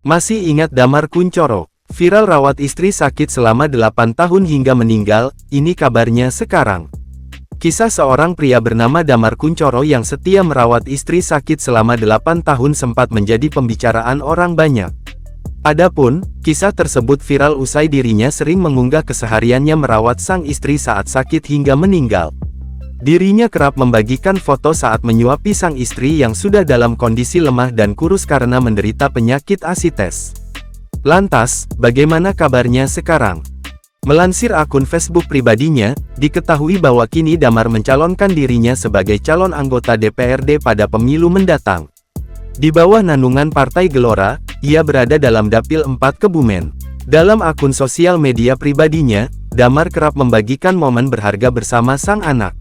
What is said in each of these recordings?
Masih ingat Damar Kunchoro? Viral rawat istri sakit selama 8 tahun hingga meninggal, ini kabarnya sekarang. Kisah seorang pria bernama Damar Kunchoro yang setia merawat istri sakit selama 8 tahun sempat menjadi pembicaraan orang banyak. Adapun, kisah tersebut viral usai dirinya sering mengunggah kesehariannya merawat sang istri saat sakit hingga meninggal. Dirinya kerap membagikan foto saat menyuapi sang istri yang sudah dalam kondisi lemah dan kurus karena menderita penyakit asites. Lantas, bagaimana kabarnya sekarang? Melansir akun Facebook pribadinya, diketahui bahwa kini Damar mencalonkan dirinya sebagai calon anggota DPRD pada pemilu mendatang. Di bawah naungan Partai Gelora, ia berada dalam Dapil 4 Kebumen. Dalam akun sosial media pribadinya, Damar kerap membagikan momen berharga bersama sang anak.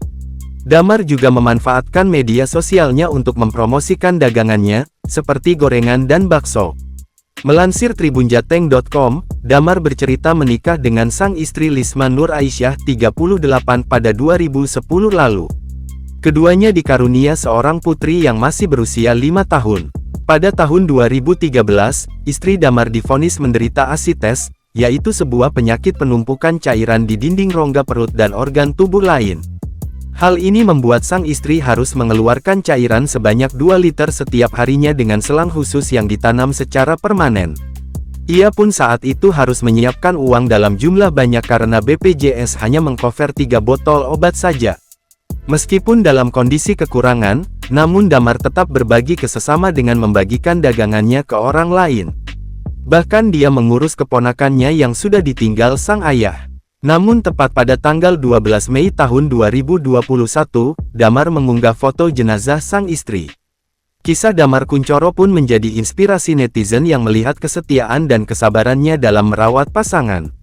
Damar juga memanfaatkan media sosialnya untuk mempromosikan dagangannya, seperti gorengan dan bakso. Melansir tribunjateng.com, Damar bercerita menikah dengan sang istri Lisma Nur Aisyah 38 pada 2010 lalu. Keduanya dikarunia seorang putri yang masih berusia 5 tahun. Pada tahun 2013, istri Damar divonis menderita asites, yaitu sebuah penyakit penumpukan cairan di dinding rongga perut dan organ tubuh lain. Hal ini membuat sang istri harus mengeluarkan cairan sebanyak 2 liter setiap harinya dengan selang khusus yang ditanam secara permanen. Ia pun saat itu harus menyiapkan uang dalam jumlah banyak karena BPJS hanya mengcover 3 botol obat saja. Meskipun dalam kondisi kekurangan, namun Damar tetap berbagi ke sesama dengan membagikan dagangannya ke orang lain. Bahkan dia mengurus keponakannya yang sudah ditinggal sang ayah. Namun tepat pada tanggal 12 Mei tahun 2021, Damar mengunggah foto jenazah sang istri. Kisah Damar Kunchoro pun menjadi inspirasi netizen yang melihat kesetiaan dan kesabarannya dalam merawat pasangan.